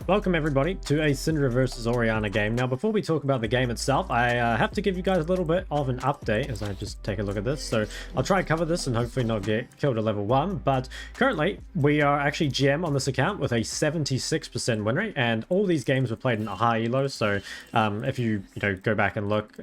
Welcome everybody to a Syndra versus Orianna game. Now before we talk about the game itself, I have to give you guys a little bit of an update as I just take a look at this. So I'll try and cover this and hopefully not get killed at level 1. But currently we are actually GM on this account with a 76% win rate, and all these games were played in a high elo. So if you go back and look,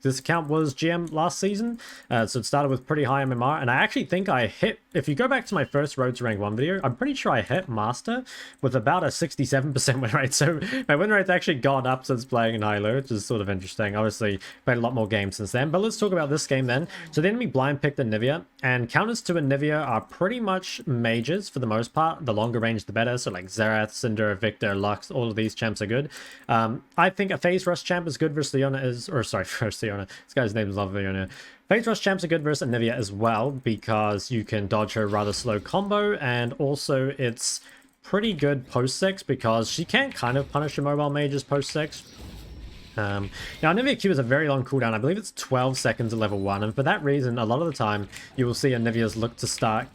this account was GM last season, so it started with pretty high MMR, and I actually think I hit, if you go back to my first Road to Rank 1 video, I'm pretty sure I hit Master with about a 67% win rate, so my win rate's actually gone up since playing in high-low, which is sort of interesting. Obviously, played a lot more games since then, but let's talk about this game then. So the enemy blind picked Anivia, and counters to Anivia are pretty much mages for the most part. The longer range, the better, so like Xerath, Syndra, Victor, Lux, all of these champs are good. I think a phase rush champ is good versus Leona versus Leona. This guy's name is Leona. Phase rush champs are good versus Anivia as well because you can dodge her rather slow combo, and also it's pretty good post-6 because she can kind of punish your mobile mages post-6. Now Anivia Q is a very long cooldown. I believe it's 12 seconds at level 1, and for that reason a lot of the time you will see Anivia's look to start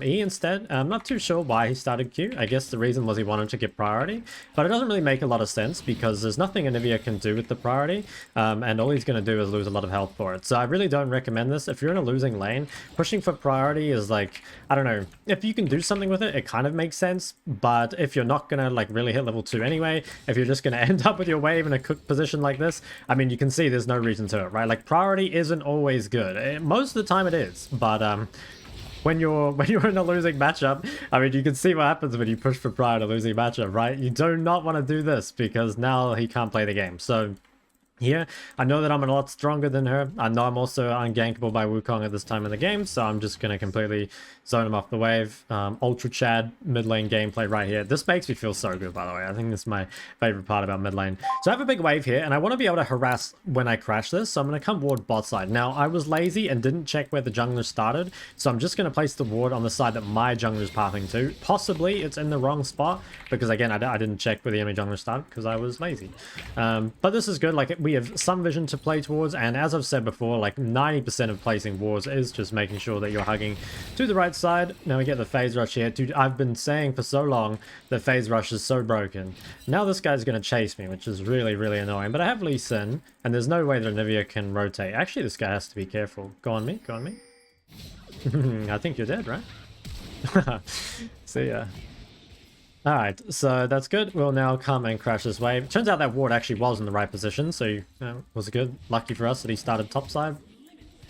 E instead. I'm not too sure why he started Q. I guess the reason was he wanted to get priority, but it doesn't really make a lot of sense because there's nothing Anivia can do with the priority, and all he's going to do is lose a lot of health for it. So I really don't recommend this. If you're in a losing lane, pushing for priority is like, I don't know, if you can do something with it, it kind of makes sense, but if you're not going to like really hit level 2 anyway, if you're just going to end up with your wave in a cooked position like this, I mean, you can see there's no reason to it, right? Like priority isn't always good. Most of the time it is, but when you're in a losing matchup, I mean, you can see what happens when you push for pride in a losing matchup, right? You do not want to do this because now he can't play the game. So here, I know that I'm a lot stronger than her. I know I'm also ungankable by Wukong at this time in the game, so I'm just going to completely zone him off the wave. Ultra Chad mid lane gameplay right here. This makes me feel so good, by the way. I think this is my favorite part about mid lane. So I have a big wave here, and I want to be able to harass when I crash this, so I'm going to come ward bot side. Now, I was lazy and didn't check where the jungler started, so I'm just going to place the ward on the side that my jungler is pathing to. Possibly it's in the wrong spot, because again, I didn't check where the enemy jungler started, because I was lazy. But this is good. Like, we have some vision to play towards, and as I've said before, like 90% of placing wards is just making sure that you're hugging to the right side. Now we get the phase rush here. Dude, I've been saying for so long that phase rush is so broken. Now this guy's going to chase me, which is really, really annoying, but I have Lee Sin, and there's no way that Anivia can rotate. Actually, this guy has to be careful. Go on me, go on me. I think you're dead, right? See ya. Alright, so that's good. We'll now come and crash this wave. Turns out that ward actually was in the right position, so was good. Lucky for us that he started topside.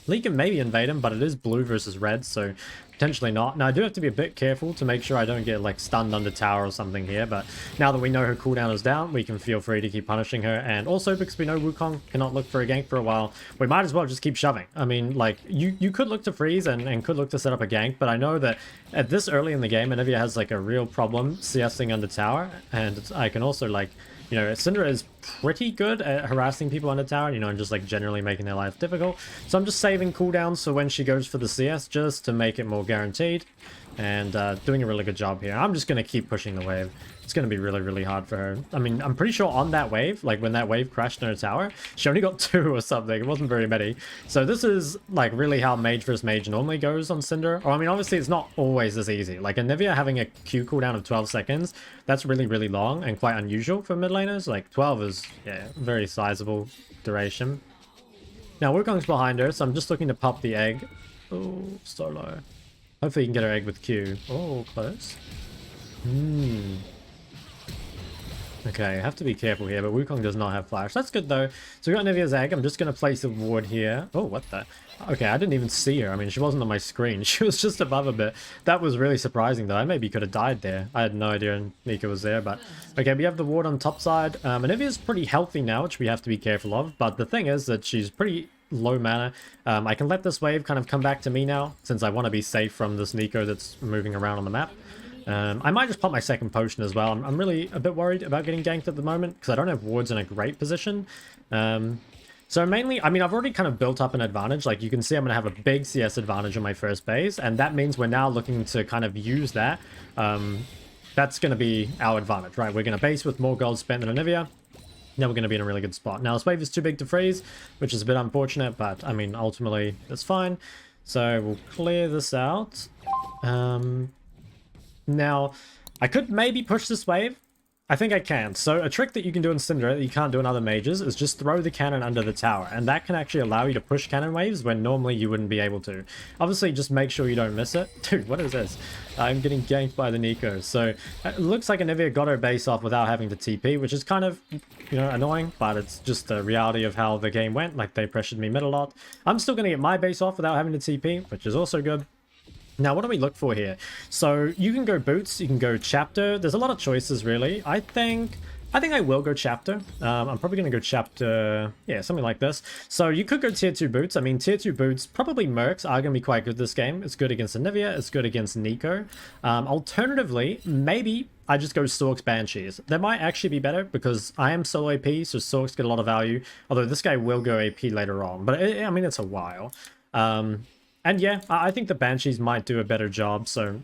Lee can maybe invade him, but it is blue versus red, so potentially not. Now, I do have to be a bit careful to make sure I don't get, like, stunned under tower or something here, but now that we know her cooldown is down, we can feel free to keep punishing her, and also because we know Wukong cannot look for a gank for a while, we might as well just keep shoving. I mean, like, you could look to freeze and could look to set up a gank, but I know that at this early in the game, Anivia has, like, a real problem CSing under tower, and I can also, like, you know, Syndra is pretty good at harassing people under tower, you know, and just like generally making their life difficult. So I'm just saving cooldowns for when she goes for the CS just to make it more guaranteed, and doing a really good job here. I'm just going to keep pushing the wave. It's going to be really, really hard for her. I mean, I'm pretty sure on that wave, like when that wave crashed in her tower, she only got 2 or something. It wasn't very many. So this is like really how mage versus mage normally goes on Syndra. Or I mean, obviously it's not always this easy. Like Anivia having a Q cooldown of 12 seconds, that's really, really long and quite unusual for mid laners. Like 12 is, yeah, very sizable duration. Now Wukong's behind her, so I'm just looking to pop the egg. Oh, so low. Hopefully you can get her egg with Q. Oh, close. Okay, I have to be careful here, but Wukong does not have flash. That's good though. So we got Anivia's egg. I'm just going to place a ward here. Oh, what the? Okay, I didn't even see her. I mean, she wasn't on my screen. She was just above a bit. That was really surprising though. I maybe could have died there. I had no idea Nika was there, but okay, we have the ward on top side. Anivia's pretty healthy now, which we have to be careful of, but the thing is that she's pretty low mana. I can let this wave kind of come back to me now, since I want to be safe from this Nico that's moving around on the map. I might just pop my second potion as well. I'm really a bit worried about getting ganked at the moment because I don't have wards in a great position. So mainly, I mean, I've already kind of built up an advantage. Like you can see I'm going to have a big CS advantage on my first base, and that means we're now looking to kind of use that. That's going to be our advantage, right? We're going to base with more gold spent than Anivia. Now we're going to be in a really good spot. Now this wave is too big to freeze, which is a bit unfortunate, but I mean, ultimately it's fine. So we'll clear this out. Now, I could maybe push this wave, I think I can. So a trick that you can do in Syndra that you can't do in other mages is just throw the cannon under the tower, and that can actually allow you to push cannon waves when normally you wouldn't be able to. Obviously, just make sure you don't miss it. Dude, what is this? I'm getting ganked by the Nico. So it looks like Anivia got her base off without having to TP, which is kind of, you know, annoying, but it's just the reality of how the game went. Like, they pressured me mid a lot. I'm still going to get my base off without having to TP, which is also good. Now, what do we look for here? So you can go boots, you can go chapter. There's a lot of choices, really. I think I will go chapter. I'm probably going to go chapter, yeah, something like this. So you could go tier 2 boots. I mean, tier 2 boots, probably mercs are going to be quite good this game. It's good against Anivia. It's good against Nico. Alternatively, maybe I just go Sorks Banshees. That might actually be better because I am solo AP, so Sorks get a lot of value. Although this guy will go AP later on. But, I mean, it's a while. And yeah, I think the Banshees might do a better job, so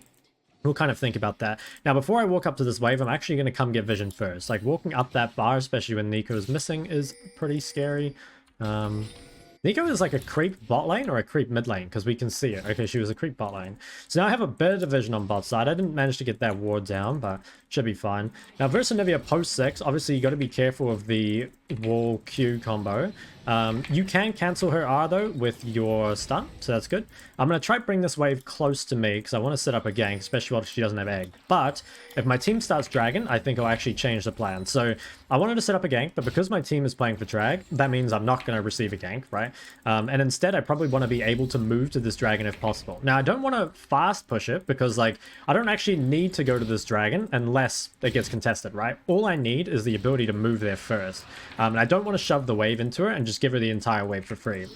we'll kind of think about that. Now, before I walk up to this wave, I'm actually going to come get vision first. Like, walking up that bar, especially when Nico is missing, is pretty scary. Nico is like a creep bot lane or a creep mid lane, because we can see it. Okay, she was a creep bot lane. So now I have a bit of vision on bot side. I didn't manage to get that ward down, but should be fine. Now, versus Anivia post 6, obviously you got to be careful of the wall Q combo. You can cancel her R though with your stun, so that's good. I'm going to try to bring this wave close to me because I want to set up a gank, especially while she doesn't have egg. But if my team starts dragon, I think I'll actually change the plan. So I wanted to set up a gank, but because my team is playing for drag, that means I'm not going to receive a gank, right? And instead I probably want to be able to move to this dragon if possible. Now I don't want to fast push it because like I don't actually need to go to this dragon unless it gets contested, right? All I need is the ability to move there first. And I don't want to shove the wave into her and just give her the entire wave for free.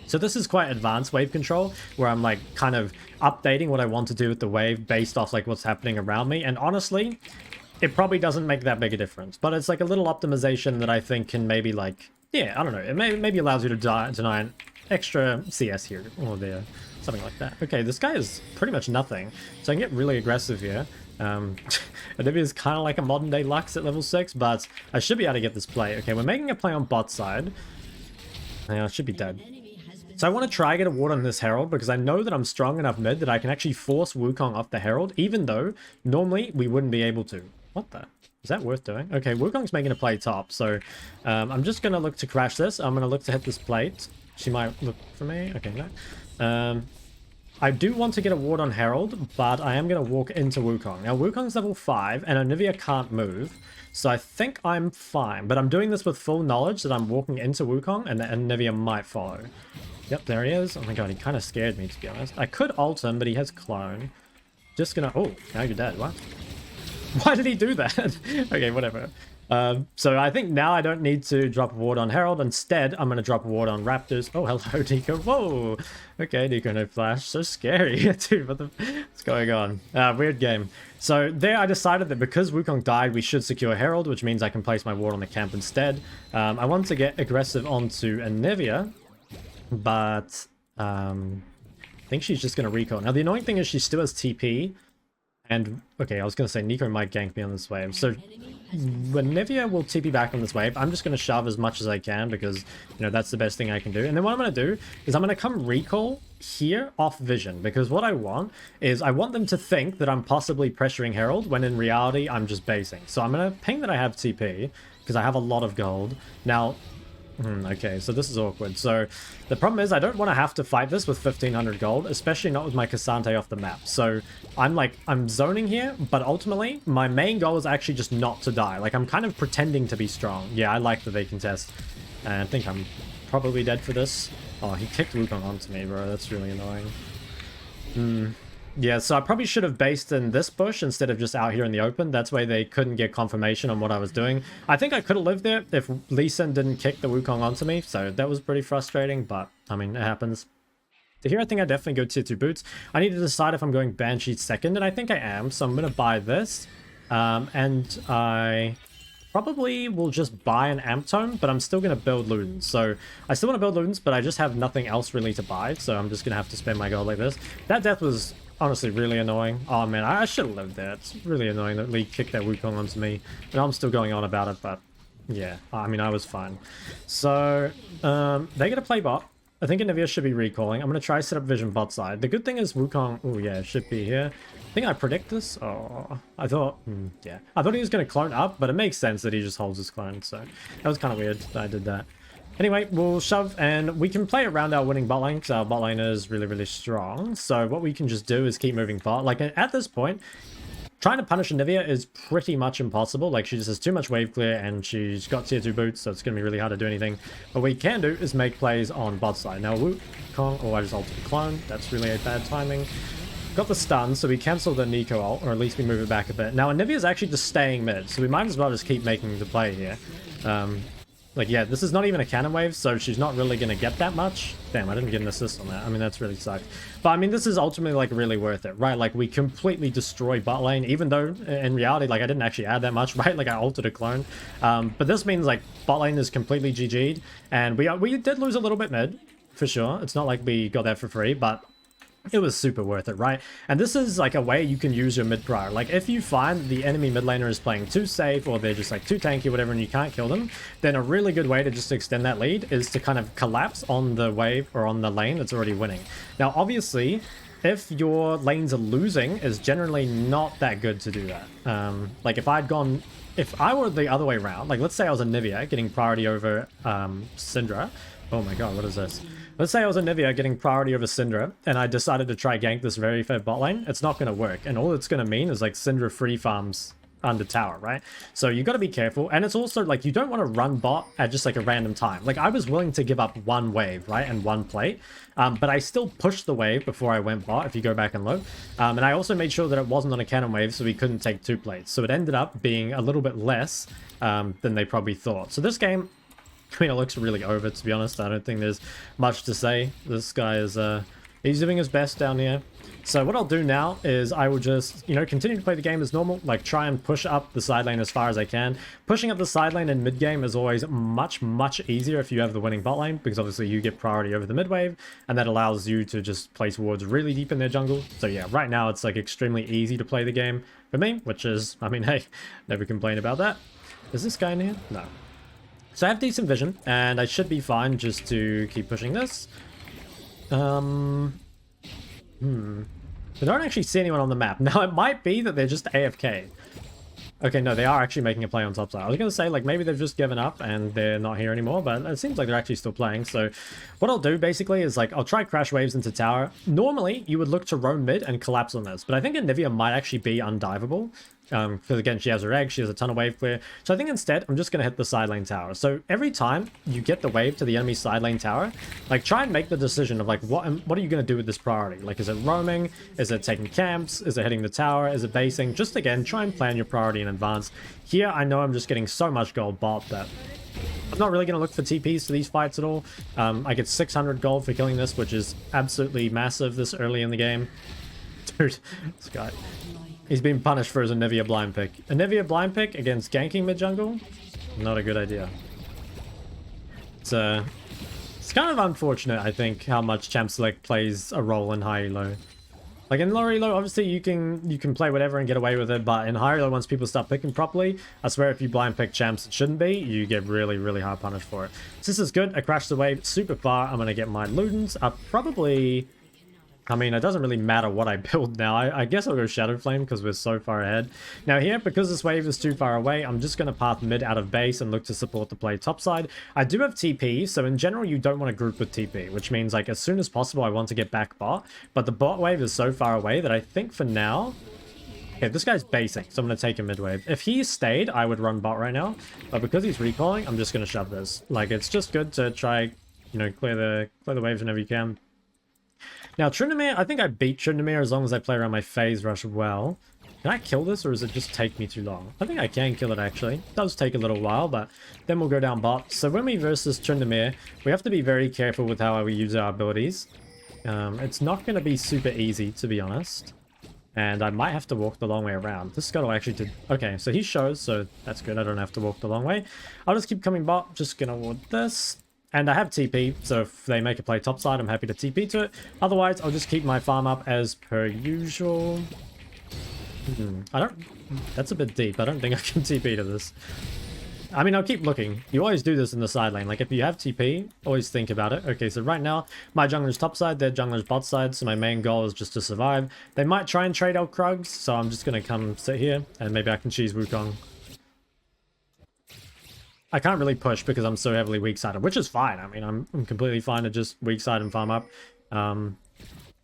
So this is quite advanced wave control where I'm like kind of updating what I want to do with the wave based off like what's happening around me. And honestly, it probably doesn't make that big a difference, but it's like a little optimization that I think can maybe like, yeah, I don't know. It maybe allows you to deny an extra CS here or there, something like that. Okay, this guy is pretty much nothing. So I can get really aggressive here. Anivia is kind of like a modern day Lux at level 6, but I should be able to get this play. Okay, we're making a play on bot side. I should be dead. So I want to try get a ward on this herald because I know that I'm strong enough mid that I can actually force Wukong off the herald, even though normally we wouldn't be able to. What the? Is that worth doing? Okay, Wukong's making a play top, so I'm just going to look to crash this. I'm going to look to hit this plate. She might look for me. Okay, no. I do want to get a ward on herald, but I am going to walk into Wukong. Now, Wukong's level 5, and Anivia can't move. So I think I'm fine, but I'm doing this with full knowledge that I'm walking into Wukong and that Anivia might follow. Yep, there he is. Oh my god, he kind of scared me, to be honest. I could ult him, but he has clone. Just gonna... Oh, now you're dead. What? Why did he do that? Okay, whatever. So I think now I don't need to drop a ward on Herald. Instead, I'm going to drop a ward on Raptors. Oh, hello, Nico. Whoa. Okay, Nico, no flash. So scary. Dude, what's going on? Weird game. So there I decided that because Wukong died, we should secure Herald, which means I can place my ward on the camp instead. I want to get aggressive onto Anivia, but I think she's just going to recall. Now, the annoying thing is she still has TP. And, okay, I was going to say Nico might gank me on this wave. So, when Anivia will TP back on this wave, I'm just going to shove as much as I can because, you know, that's the best thing I can do. And then what I'm going to do is I'm going to come recall here off vision because what I want is I want them to think that I'm possibly pressuring Herald when in reality I'm just basing. So I'm going to ping that I have TP because I have a lot of gold. Now... okay, so this is awkward. So the problem is I don't want to have to fight this with 1500 gold, especially not with my Cassante off the map. So I'm zoning here, but ultimately my main goal is actually just not to die. Like I'm kind of pretending to be strong. Yeah, I like that they contest. And I think I'm probably dead for this. Oh, he kicked Wukong onto me, bro. That's really annoying. Yeah, so I probably should have based in this bush instead of just out here in the open. That's why they couldn't get confirmation on what I was doing. I think I could have lived there if Lee Sin didn't kick the Wukong onto me. So that was pretty frustrating, but I mean, it happens. So here I think I definitely go tier 2 boots. I need to decide if I'm going Banshee second, and I think I am. So I'm going to buy this. And I probably will just buy an Amp Tome, but I'm still going to build Ludens. So I still want to build Ludens, but I just have nothing else really to buy. So I'm just going to have to spend my gold like this. That death was... honestly, really annoying. Oh man, I should have lived there. It's really annoying that Lee kicked that Wukong onto me. And I'm still going on about it, but yeah, I mean, I was fine. So, they're going to play bot. I think Anivia should be recalling. I'm going to try set up vision bot side. The good thing is Wukong, oh yeah, should be here. I think I predict this. Oh, I thought, yeah. I thought he was going to clone up, but it makes sense that he just holds his clone. So that was kind of weird that I did that. Anyway, we'll shove and we can play around our winning bot lane because our bot lane is really, really strong. So what we can just do is keep moving bot. Like at this point, trying to punish Anivia is pretty much impossible. Like she just has too much wave clear and she's got tier 2 boots, so it's going to be really hard to do anything. What we can do is make plays on bot side. Now wukong, oh I just ulted the clone. That's really a bad timing. Got the stun, so we cancel the Nico ult, or at least we move it back a bit. Now, Anivia's actually just staying mid, so we might as well just keep making the play here. Like, yeah, this is not even a cannon wave, so she's not really going to get that much. Damn, I didn't get an assist on that. I mean, that's really sucked. But, I mean, this is ultimately, like, really worth it, right? Like, we completely destroy bot lane, even though, in reality, like, I didn't actually add that much, right? Like, I ulted a clone. But this means, like, bot lane is completely GG'd, and we did lose a little bit mid, for sure. It's not like we got that for free, but it was super worth it, right? And this is like a way you can use your mid prior. Like if you find the enemy mid laner is playing too safe or they're just like too tanky, whatever, and you can't kill them, then a really good way to just extend that lead is to kind of collapse on the wave or on the lane that's already winning. Now, obviously, if your lanes are losing, it's generally not that good to do that. Like if I were the other way around, like let's say I was Anivia getting priority over Syndra. Oh my god, what is this? Let's say I was Anivia getting priority over Syndra, and I decided to try gank this very fair bot lane. It's not going to work, and all it's going to mean is like Syndra free farms under tower, right? So you got to be careful, and it's also like you don't want to run bot at just like a random time. Like I was willing to give up one wave, right, and one plate, but I still pushed the wave before I went bot, if you go back and look. And I also made sure that it wasn't on a cannon wave, so we couldn't take 2 plates. So it ended up being a little bit less than they probably thought. So this game, I mean, it looks really over, to be honest. I don't think there's much to say. This guy is, he's doing his best down here. So what I'll do now is I will just, you know, continue to play the game as normal. Like, try and push up the side lane as far as I can. Pushing up the side lane in mid-game is always much, much easier if you have the winning bot lane, because obviously you get priority over the mid wave, and that allows you to just place wards really deep in their jungle. So yeah, right now it's, like, extremely easy to play the game for me, which is, I mean, hey, never complain about that. Is this guy in here? No. So I have decent vision, and I should be fine just to keep pushing this. I don't actually see anyone on the map. Now, it might be that they're just AFK. Okay, no, they are actually making a play on top side. I was going to say, like, maybe they've just given up and they're not here anymore, but it seems like they're actually still playing. So what I'll do, basically, is, like, I'll try crash waves into tower. Normally, you would look to roam mid and collapse on this, but I think Anivia might actually be undivable. Because again, she has her egg, she has a ton of wave clear. So I think instead, I'm just going to hit the side lane tower. So every time you get the wave to the enemy side lane tower, like try and make the decision of like, what are you going to do with this priority? Like, is it roaming? Is it taking camps? Is it hitting the tower? Is it basing? Just again, try and plan your priority in advance. Here, I know I'm just getting so much gold bot that I'm not really going to look for TPs for these fights at all. I get 600 gold for killing this, which is absolutely massive this early in the game. Dude, this guy... He's been punished for his Anivia blind pick. Anivia blind pick against ganking mid jungle? Not a good idea. It's kind of unfortunate, I think, how much champ select plays a role in high elo. Like in low elo, obviously you can play whatever and get away with it, but in high elo, once people start picking properly, I swear if you blind pick champs it shouldn't be, you get really, really hard punished for it. So this is good. I crashed the wave super far. I'm gonna get my Ludens up probably. I mean, it doesn't really matter what I build now. I guess I'll go Shadow Flame because we're so far ahead. Now here, because this wave is too far away, I'm just going to path mid out of base and look to support the play topside. I do have TP, so in general, you don't want to group with TP, which means like as soon as possible, I want to get back bot. But the bot wave is so far away that I think for now... Okay, this guy's basing, so I'm going to take a mid wave. If he stayed, I would run bot right now. But because he's recalling, I'm just going to shove this. Like, it's just good to try, you know, clear the waves whenever you can. Now, Tryndamere, I think I beat Tryndamere as long as I play around my phase rush well. Can I kill this, or does it just take me too long? I think I can kill it, actually. It does take a little while, but then we'll go down bot. So when we versus Tryndamere, we have to be very careful with how we use our abilities. It's not going to be super easy, to be honest. And I might have to walk the long way around. This Scuttle actually did... Okay, so he shows, so that's good. I don't have to walk the long way. I'll just keep coming bot. Just going to ward this. And I have TP, so if they make a play topside, I'm happy to TP to it. Otherwise, I'll just keep my farm up as per usual. I don't... That's a bit deep. I don't think I can TP to this. I mean, I'll keep looking. You always do this in the side lane. Like, if you have TP, always think about it. Okay, so right now, my jungler's top side, their jungler's bot side, so my main goal is just to survive. They might try and trade out Krugs, so I'm just going to come sit here, and maybe I can choose Wukong. I can't really push because I'm so heavily weak-sided, which is fine. I mean, I'm completely fine to just weak-side and farm up.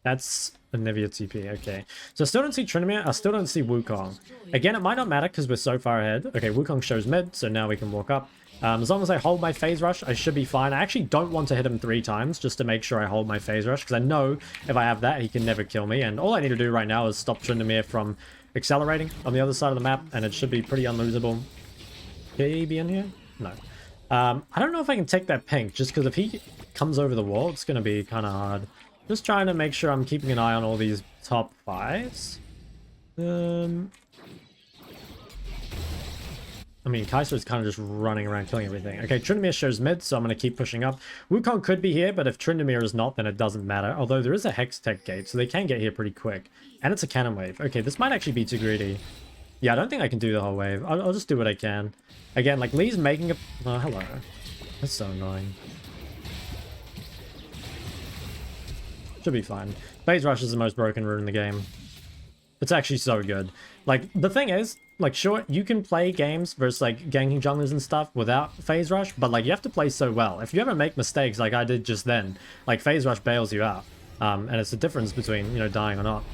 That's Anivia TP, okay. So I still don't see Tryndamere, I still don't see Wukong. Again, it might not matter because we're so far ahead. Okay, Wukong shows mid, so now we can walk up. As long as I hold my phase rush, I should be fine. I actually don't want to hit him 3 times just to make sure I hold my phase rush, because I know if I have that, he can never kill me. And all I need to do right now is stop Tryndamere from accelerating on the other side of the map, and it should be pretty unlosable. Can he be in here? No. I don't know if I can take that pink, just because if he comes over the wall, it's going to be kind of hard. Just trying to make sure I'm keeping an eye on all these top 5s. I mean, Kaiser's kind of just running around killing everything. Okay, Tryndamere shows mid, so I'm going to keep pushing up. Wukong could be here, but if Tryndamere is not, then it doesn't matter. Although there is a Hex Tech gate, so they can get here pretty quick. And it's a cannon wave. Okay, this might actually be too greedy. Yeah, I don't think I can do the whole wave. I'll just do what I can. Again, like, Lee's making a... Oh, hello. That's so annoying. Should be fine. Phase Rush is the most broken rune in the game. It's actually so good. Like, the thing is, like, sure, you can play games versus, like, ganking junglers and stuff without Phase Rush, but, like, you have to play so well. If you ever make mistakes like I did just then, like, Phase Rush bails you out. And it's the difference between, you know, dying or not.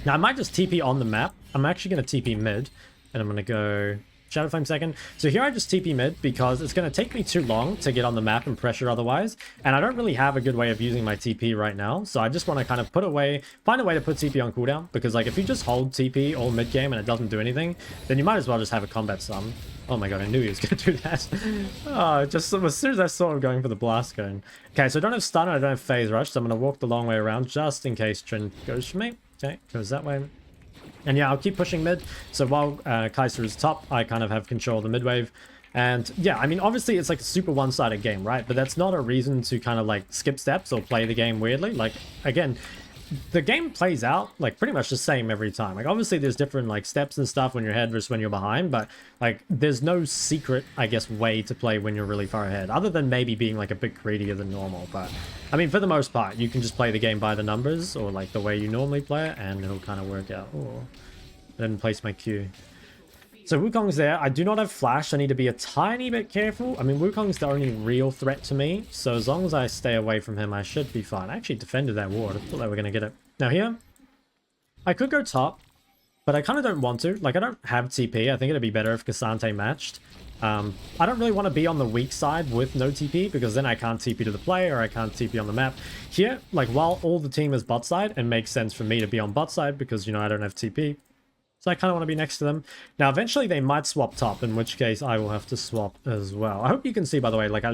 Now, I might just TP on the map. I'm actually going to TP mid, and I'm going to go Shadow Flame second. So here I just TP mid because it's going to take me too long to get on the map and pressure otherwise. And I don't really have a good way of using my TP right now. So I just want to kind of find a way to put TP on cooldown. Because like if you just hold TP all mid game and it doesn't do anything, then you might as well just have a combat stun. Oh my god, I knew he was going to do that. Oh, just as soon as I saw him going for the blast cone. Okay, so I don't have stun and I don't have phase rush. So I'm going to walk the long way around just in case Trin goes for me. Okay, goes that way. And yeah, I'll keep pushing mid. So while Kaiser is top, I kind of have control of the mid wave. And yeah, I mean, obviously it's like a super one-sided game, right? But that's not a reason to kind of like skip steps or play the game weirdly. Like, again, the game plays out like pretty much the same every time. Like, obviously there's different like steps and stuff when you're ahead versus when you're behind. But like, there's no secret, I guess, way to play when you're really far ahead. Other than maybe being like a bit greedier than normal. But I mean, for the most part, you can just play the game by the numbers or like the way you normally play it, and it'll kind of work out. Oh, I didn't place my Q. So Wukong's there. I do not have flash. I need to be a tiny bit careful. I mean, Wukong's the only real threat to me. So as long as I stay away from him, I should be fine. I actually defended that ward. I thought they were going to get it. Now here, I could go top, but I kind of don't want to. Like, I don't have TP. I think it'd be better if Cassante matched. I don't really want to be on the weak side with no TP, because then I can't TP to the play or I can't TP on the map. Here, like, while all the team is bot side, it makes sense for me to be on bot side because, you know, I don't have TP. So I kind of want to be next to them. Now, eventually they might swap top, in which case I will have to swap as well. I hope you can see, by the way, like I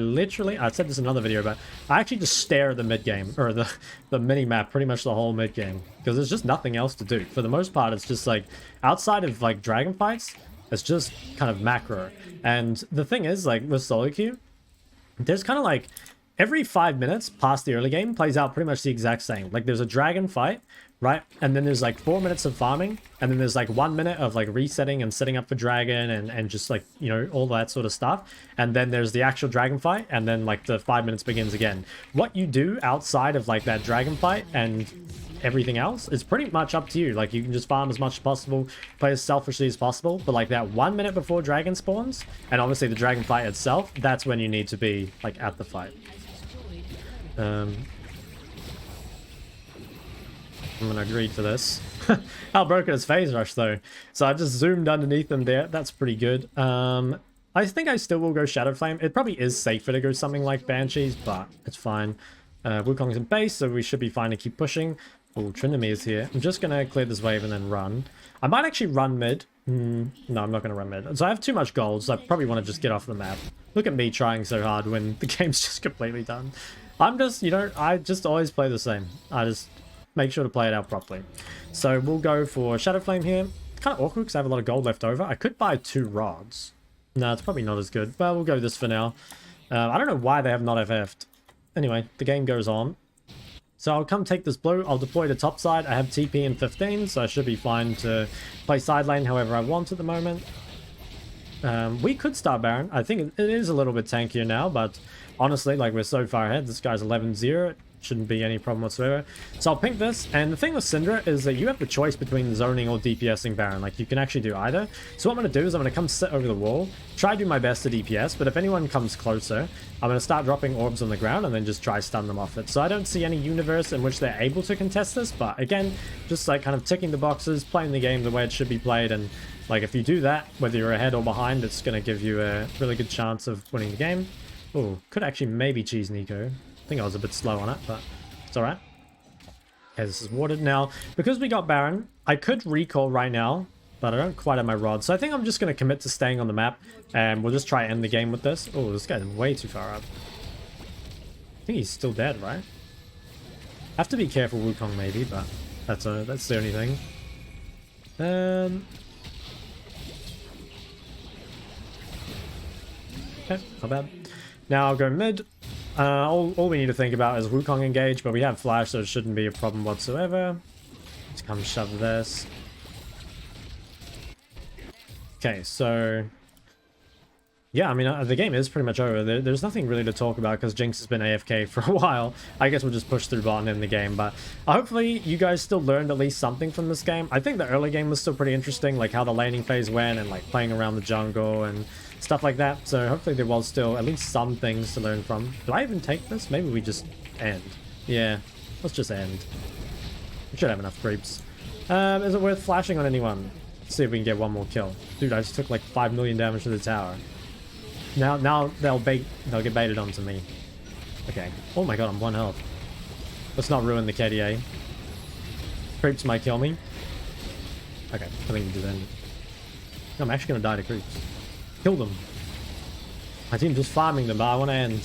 said this in another video, but I actually just stare at the mid game, or the mini map, pretty much the whole mid game, because there's just nothing else to do. For the most part, it's just like, outside of like dragon fights, it's just kind of macro. And the thing is, like with solo queue, there's kind of like, every 5 minutes past the early game plays out pretty much the exact same. Like there's a dragon fight, right? And then there's like 4 minutes of farming, and then there's like 1 minute of like resetting and setting up for dragon and just like, you know, all that sort of stuff. And then there's the actual dragon fight, and then like the 5 minutes begins again. What you do outside of like that dragon fight and everything else is pretty much up to you. Like you can just farm as much as possible, play as selfishly as possible, but like that 1 minute before dragon spawns, and obviously the dragon fight itself, that's when you need to be like at the fight. I'm gonna agree to this. How broken is phase rush though? So I just zoomed underneath them there. That's pretty good. I think I still will go Shadow Flame. It probably is safer to go something like Banshees, but it's fine. Wukong's in base, so we should be fine to keep pushing. Oh, Tryndamere is here. I'm just gonna clear this wave and then run. I might actually run mid. No, I'm not gonna run mid. So I have too much gold, so I probably want to just get off the map. Look at me trying so hard when the game's just completely done. I'm just, you know, I just always play the same. I just make sure to play it out properly. So we'll go for Shadow Flame here. Kind of awkward because I have a lot of gold left over. I could buy 2 rods. No, it's probably not as good. Well, we'll go this for now. I don't know why they have not FF'd. Anyway, the game goes on. So I'll come take this blue. I'll deploy to top side. I have TP in 15, so I should be fine to play side lane however I want at the moment. We could start Baron. I think it is a little bit tankier now, but honestly, like, we're so far ahead. This guy's 11-0. It shouldn't be any problem whatsoever. So I'll pink this, and the thing with Syndra is that you have the choice between zoning or DPSing Baron. Like, you can actually do either. So what I'm going to do is I'm going to come sit over the wall, try to do my best to DPS, but if anyone comes closer, I'm going to start dropping orbs on the ground and then just try stun them off it. So I don't see any universe in which they're able to contest this, but again, just like kind of ticking the boxes, playing the game the way it should be played, and like if you do that, whether you're ahead or behind, it's going to give you a really good chance of winning the game. Oh, could actually maybe cheese Nico. I think I was a bit slow on it, but it's alright. Okay, this is watered now. Because we got Baron, I could recall right now, but I don't quite have my rod. So I think I'm just going to commit to staying on the map, and we'll just try and end the game with this. Oh, this guy's way too far up. I think he's still dead, right? I have to be careful Wukong maybe, but that's the only thing. Okay, not bad. Now I'll go mid. All we need to think about is Wukong engage, but we have flash, so it shouldn't be a problem whatsoever. Let's come shove this. Okay, so yeah, I mean, the game is pretty much over. There's nothing really to talk about because Jinx has been AFK for a while. I guess we'll just push through bot and end the game, but hopefully you guys still learned at least something from this game. I think the early game was still pretty interesting, like how the laning phase went and like playing around the jungle and stuff like that. So hopefully there was still at least some things to learn from. Did I even take this? Maybe we just end. Yeah, let's just end. We should have enough creeps. Is it worth flashing on anyone? Let's see if we can get one more kill. Dude, I just took like 5 million damage to the tower. Now they'll get baited onto me. Okay. Oh my god, I'm 1 health. Let's not ruin the KDA. Creeps might kill me. Okay, I think we just end. No, I'm actually gonna die to creeps. Kill them. My team's just farming them, but I want to end.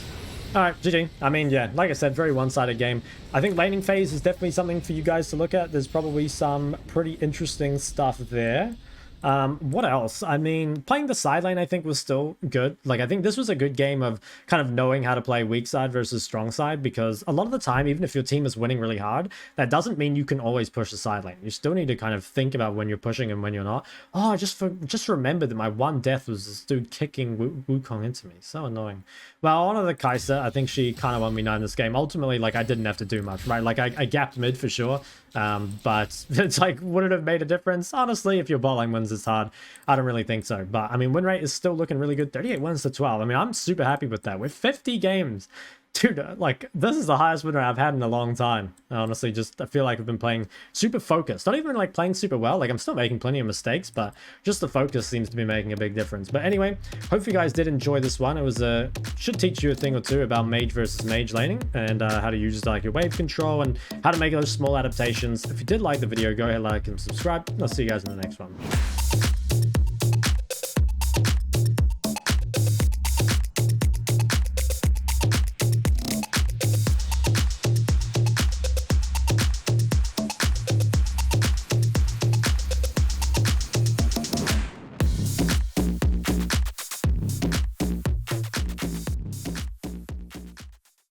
Alright, GG. I mean, yeah, like I said, very one-sided game. I think laning phase is definitely something for you guys to look at. There's probably some pretty interesting stuff there. What else? I mean, playing the side lane I think was still good. Like, I think this was a good game of kind of knowing how to play weak side versus strong side, because a lot of the time, even if your team is winning really hard, that doesn't mean you can always push the side lane. You still need to kind of think about when you're pushing and when you're not. Oh, I just remembered that my one death was this dude kicking Wukong into me. So annoying. Well, on to the Kai'Sa. I think she kind of won me 9 this game. Ultimately, like, I didn't have to do much, right? Like, I gapped mid for sure. But it's like, would it have made a difference? Honestly, if your bot lane wins this hard, I don't really think so. But I mean, win rate is still looking really good. 38 wins to 12. I mean, I'm super happy with that. We're 50 games. Dude, like, this is the highest win rate I've had in a long time. Honestly, just, I feel like I've been playing super focused. Not even, like, playing super well. Like, I'm still making plenty of mistakes, but just the focus seems to be making a big difference. But anyway, hope you guys did enjoy this one. It was, should teach you a thing or two about mage versus mage laning, and how to use, like, your wave control, and how to make those small adaptations. If you did like the video, go ahead, like, and subscribe. I'll see you guys in the next one.